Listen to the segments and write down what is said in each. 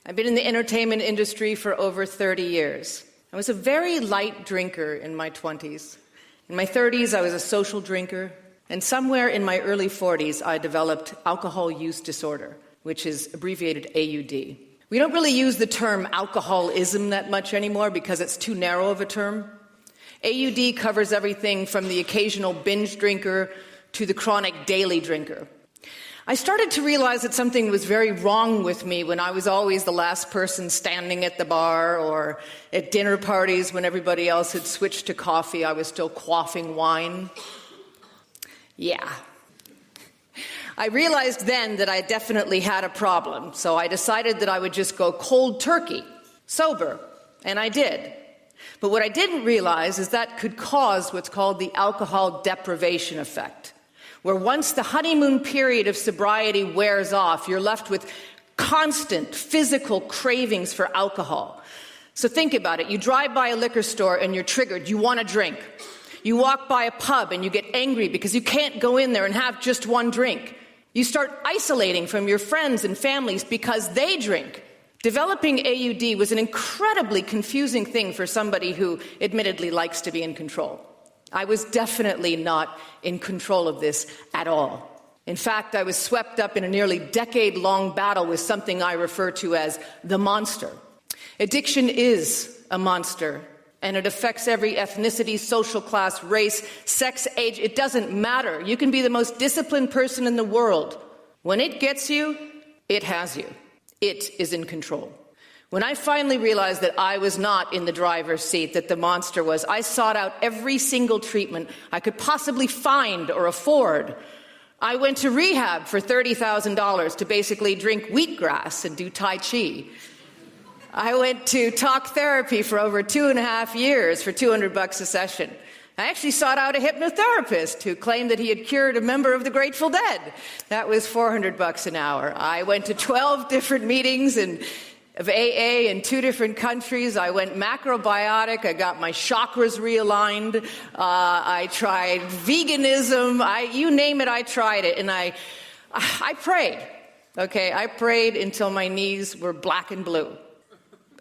I've been in the entertainment industry for over 30 years. I was a very light drinker in my 20s. In my 30s, I was a social drinker. And somewhere in my early 40s, I developed alcohol use disorder, which is abbreviated AUD. We don't really use the term alcoholism that much anymore because it's too narrow of a term. AUD covers everything from the occasional binge drinker to the chronic daily drinker. I started to realize that something was very wrong with me when I was always the last person standing at the bar, or at dinner parties when everybody else had switched to coffee, I was still quaffing wine. Yeah. I realized then that I definitely had a problem, so I decided that I would just go cold turkey, sober, and I did. But what I didn't realize is that could cause what's called the alcohol deprivation effect, where once the honeymoon period of sobriety wears off, you're left with constant physical cravings for alcohol. So think about it. You drive by a liquor store and you're triggered. You want a drink. You walk by a pub and you get angry because you can't go in there and have just one drink. You start isolating from your friends and families because they drink. Developing AUD was an incredibly confusing thing for somebody who admittedly likes to be in control. I was definitely not in control of this at all. In fact, I was swept up in a nearly decade-long battle with something I refer to as the monster. Addiction is a monster, and it affects every ethnicity, social class, race, sex, age. It doesn't matter. You can be the most disciplined person in the world. When it gets you, it has you. It is in control. When I finally realized that I was not in the driver's seat, that the monster was, I sought out every single treatment I could possibly find or afford. I went to rehab for $30,000 to basically drink wheatgrass and do Tai Chi. I went to talk therapy for over 2.5 years for $200 a session. I actually sought out a hypnotherapist who claimed that he had cured a member of the Grateful Dead. That was $400 an hour. I went to 12 different meetings of AA in 2 different countries. I went macrobiotic. I got my chakras realigned. I tried veganism. You name it, I tried it. And I prayed. Okay, I prayed until my knees were black and blue.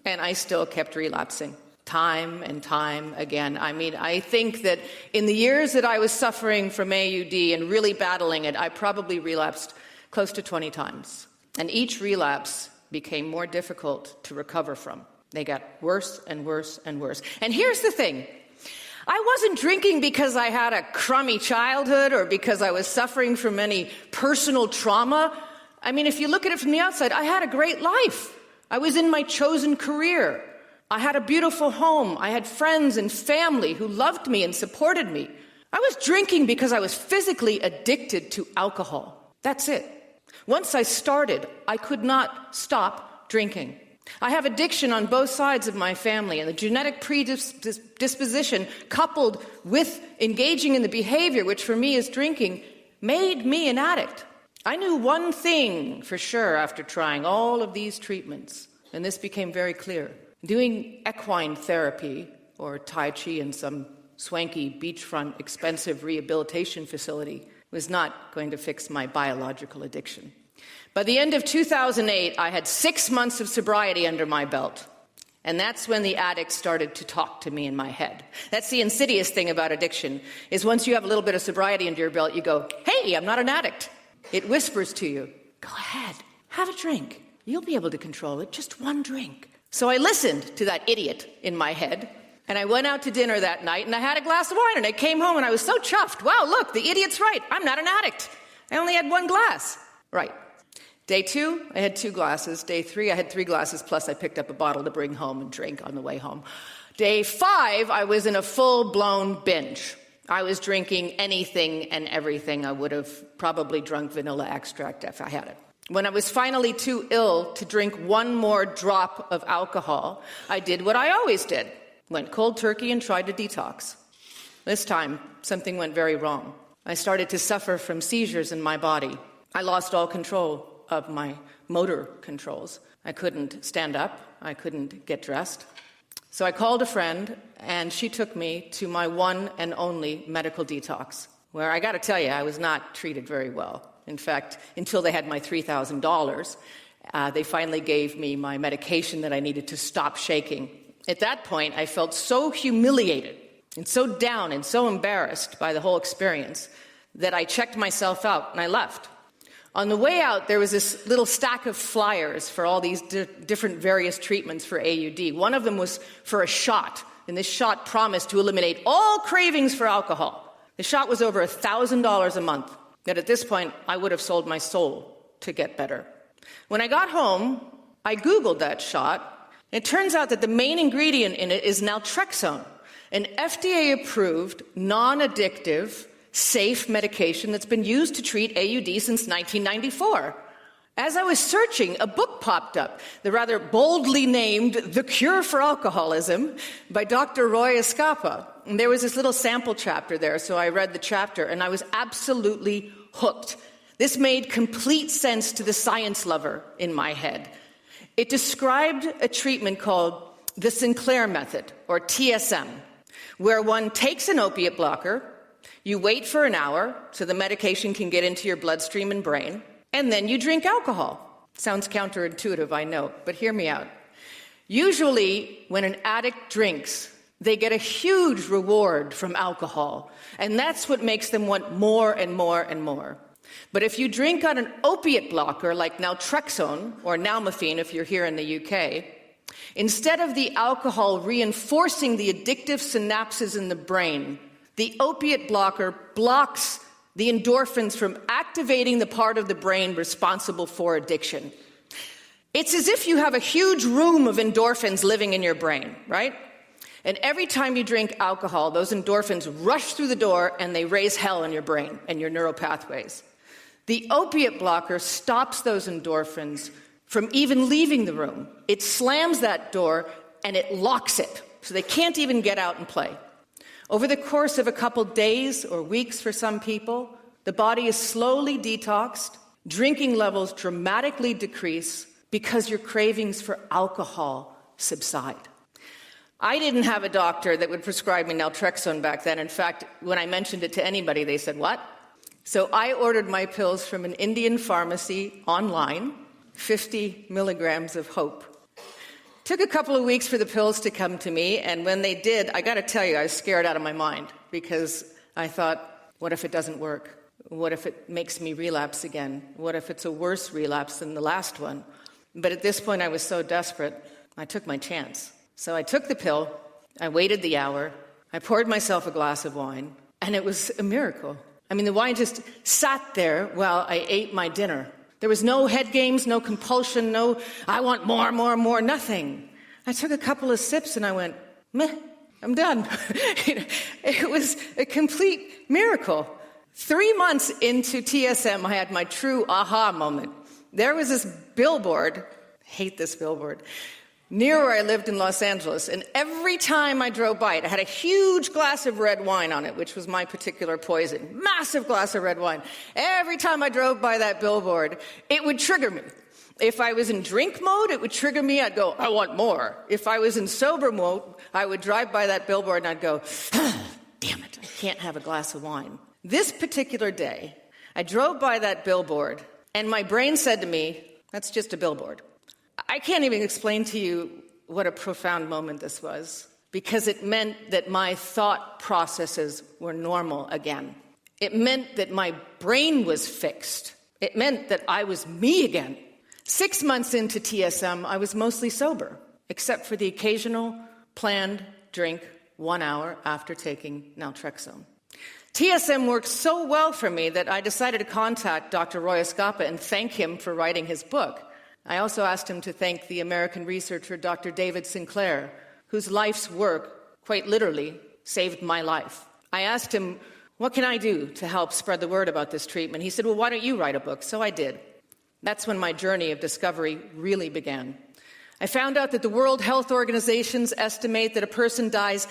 And I still kept relapsing. Time and time again. I mean, I think that in the years that I was suffering from AUD and really battling it, I probably relapsed close to 20 times. And each relapse became more difficult to recover from. They got worse and worse and worse. And here's the thing. I wasn't drinking because I had a crummy childhood or because I was suffering from any personal trauma. I mean, if you look at it from the outside, I had a great life. I was in my chosen career. I had a beautiful home. I had friends and family who loved me and supported me. I was drinking because I was physically addicted to alcohol. That's it. Once I started, I could not stop drinking. I have addiction on both sides of my family, and the genetic predisposition coupled with engaging in the behavior, which for me is drinking, made me an addict. I knew one thing for sure after trying all of these treatments, and this became very clear. Doing equine therapy, or Tai Chi in some swanky beachfront expensive rehabilitation facility, was not going to fix my biological addiction. By the end of 2008, I had 6 months of sobriety under my belt. And that's when the addict started to talk to me in my head. That's the insidious thing about addiction, is once you have a little bit of sobriety under your belt, you go, hey, I'm not an addict. It whispers to you, go ahead, have a drink. You'll be able to control it, just one drink. So I listened to that idiot in my head, and I went out to dinner that night, and I had a glass of wine, and I came home, and I was so chuffed. Wow, look, the idiot's right. I'm not an addict. I only had 1 glass. Right. Day 2, I had 2 glasses. Day 3, I had 3 glasses, plus I picked up a bottle to bring home and drink on the way home. Day 5, I was in a full-blown binge. I was drinking anything and everything. I would have probably drunk vanilla extract if I had it. When I was finally too ill to drink 1 more drop of alcohol, I did what I always did. Went cold turkey and tried to detox. This time, something went very wrong. I started to suffer from seizures in my body. I lost all control of my motor controls. I couldn't stand up. I couldn't get dressed. So I called a friend, and she took me to my one and only medical detox, where I got to tell you, I was not treated very well. In fact, until they had my $3,000. They finally gave me my medication that I needed to stop shaking. At that point, I felt so humiliated and so down and so embarrassed by the whole experience that I checked myself out and I left. On the way out, there was this little stack of flyers for all these different various treatments for AUD. One of them was for a shot, and this shot promised to eliminate all cravings for alcohol. The shot was over $1,000 a month, that at this point, I would have sold my soul to get better. When I got home, I Googled that shot. It turns out that the main ingredient in it is naltrexone, an FDA-approved, non-addictive, safe medication that's been used to treat AUD since 1994. As I was searching, a book popped up, the rather boldly named The Cure for Alcoholism by Dr.Roy Eskapa. And there was this little sample chapter there, so I read the chapter, and I was absolutely hooked. This made complete sense to the science lover in my head. It described a treatment called the Sinclair Method, or TSM, where one takes an opiate blocker, you wait for an hour so the medication can get into your bloodstream and brain, and then you drink alcohol. Sounds counterintuitive, I know, but hear me out. Usually, when an addict drinks, they get a huge reward from alcohol, and that's what makes them want more and more and more. But if you drink on an opiate blocker like naltrexone, or nalmefene if you're here in the UK, instead of the alcohol reinforcing the addictive synapses in the brain, the opiate blocker blocks the endorphins from activating the part of the brain responsible for addiction. It's as if you have a huge room of endorphins living in your brain, right? And every time you drink alcohol, those endorphins rush through the door and they raise hell in your brain and your neural pathways. The opiate blocker stops those endorphins from even leaving the room. It slams that door and it locks it, so they can't even get out and play. Over the course of a couple days or weeks for some people, the body is slowly detoxed, drinking levels dramatically decrease because your cravings for alcohol subside. I didn't have a doctor that would prescribe me naltrexone back then. In fact, when I mentioned it to anybody, they said, "What?" So I ordered my pills from an Indian pharmacy online, 50 milligrams of hope. Took a couple of weeks for the pills to come to me, and when they did, I got to tell you, I was scared out of my mind because I thought, what if it doesn't work? What if it makes me relapse again? What if it's a worse relapse than the last one? But at this point, I was so desperate, I took my chance. So I took the pill, I waited the hour, I poured myself a glass of wine, and it was a miracle. I mean, the wine just sat there while I ate my dinner. There was no head games, no compulsion, no, I want more, more, more, nothing. I took a couple of sips and I went, meh, I'm done. It was a complete miracle. 3 months into TSM, I had my true aha moment. There was this billboard, I hate this billboard, near where I lived in Los Angeles, and every time I drove by it, I had a huge glass of red wine on it, which was my particular poison. Massive glass of red wine. Every time I drove by that billboard, it would trigger me. If I was in drink mode, it would trigger me. I'd go, I want more. If I was in sober mode, I would drive by that billboard and I'd go, damn it, I can't have a glass of wine. This particular day, I drove by that billboard, and my brain said to me, that's just a billboard. I can't even explain to you what a profound moment this was, because it meant that my thought processes were normal again. It meant that my brain was fixed. It meant that I was me again. 6 months into TSM, I was mostly sober, except for the occasional planned drink 1 hour after taking naltrexone. TSM worked so well for me that I decided to contact Dr.Roy Eskapa and thank him for writing his book. I also asked him to thank the American researcher Dr. David Sinclair, whose life's work, quite literally, saved my life. I asked him, what can I do to help spread the word about this treatment? He said, well, why don't you write a book? So I did. That's when my journey of discovery really began. I found out that the World Health Organizations estimate that a person dies,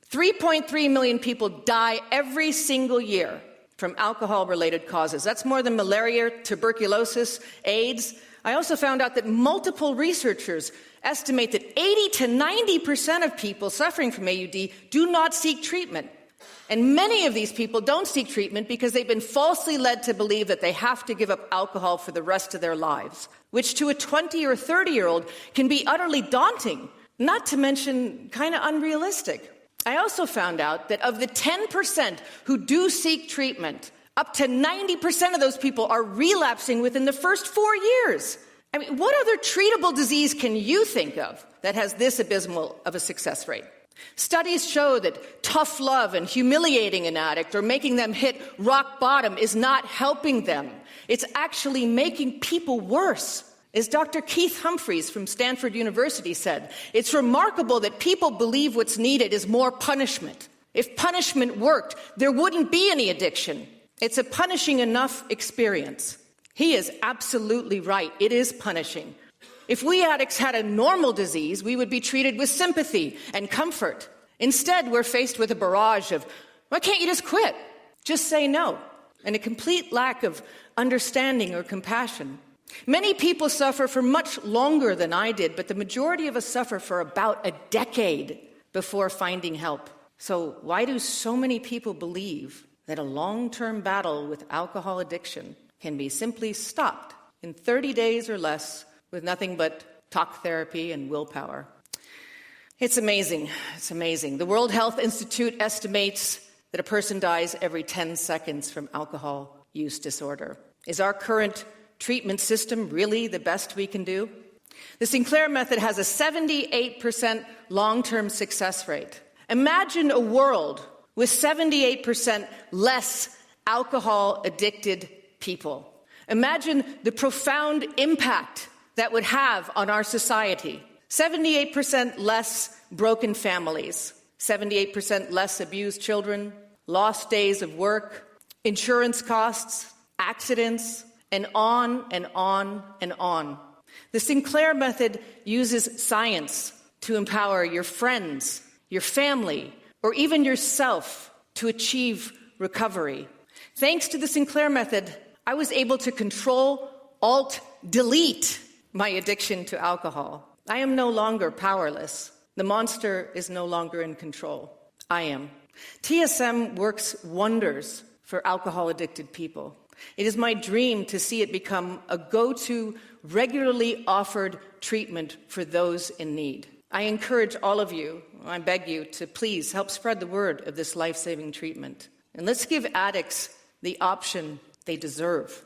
3.3 million people die every single year from alcohol-related causes. That's more than malaria, tuberculosis, AIDS. I also found out that multiple researchers estimate that 80 to 90% of people suffering from AUD do not seek treatment. And many of these people don't seek treatment because they've been falsely led to believe that they have to give up alcohol for the rest of their lives, which to a 20 or 30-year-old can be utterly daunting, not to mention kind of unrealistic. I also found out that of the 10% who do seek treatment, up to 90% of those people are relapsing within the first 4 years. I mean, what other treatable disease can you think of that has this abysmal of a success rate? Studies show that tough love and humiliating an addict or making them hit rock bottom is not helping them. It's actually making people worse. As Dr. Keith Humphreys from Stanford University said, it's remarkable that people believe what's needed is more punishment. If punishment worked, there wouldn't be any addiction. It's a punishing enough experience. He is absolutely right. It is punishing. If we addicts had a normal disease, we would be treated with sympathy and comfort. Instead, we're faced with a barrage of, why can't you just quit? Just say no. And a complete lack of understanding or compassion. Many people suffer for much longer than I did, but the majority of us suffer for about a decade before finding help. So why do so many people believe that a long-term battle with alcohol addiction can be simply stopped in 30 days or less with nothing but talk therapy and willpower? It's amazing. It's amazing. The World Health Institute estimates that a person dies every 10 seconds from alcohol use disorder. Is our current treatment system really the best we can do? The Sinclair Method has a 78% long-term success rate. Imagine a world with 78% less alcohol-addicted people. Imagine the profound impact that would have on our society. 78% less broken families, 78% less abused children, lost days of work, insurance costs, accidents, and on and on and on. The Sinclair Method uses science to empower your friends, your family, or even yourself to achieve recovery. Thanks to the Sinclair Method, I was able to control, delete my addiction to alcohol. I am no longer powerless. The monster is no longer in control. I am. TSM works wonders for alcohol-addicted people. It is my dream to see it become a go-to, regularly offered treatment for those in need. I encourage all of you, I beg you, to please help spread the word of this life-saving treatment. And let's give addicts the option they deserve.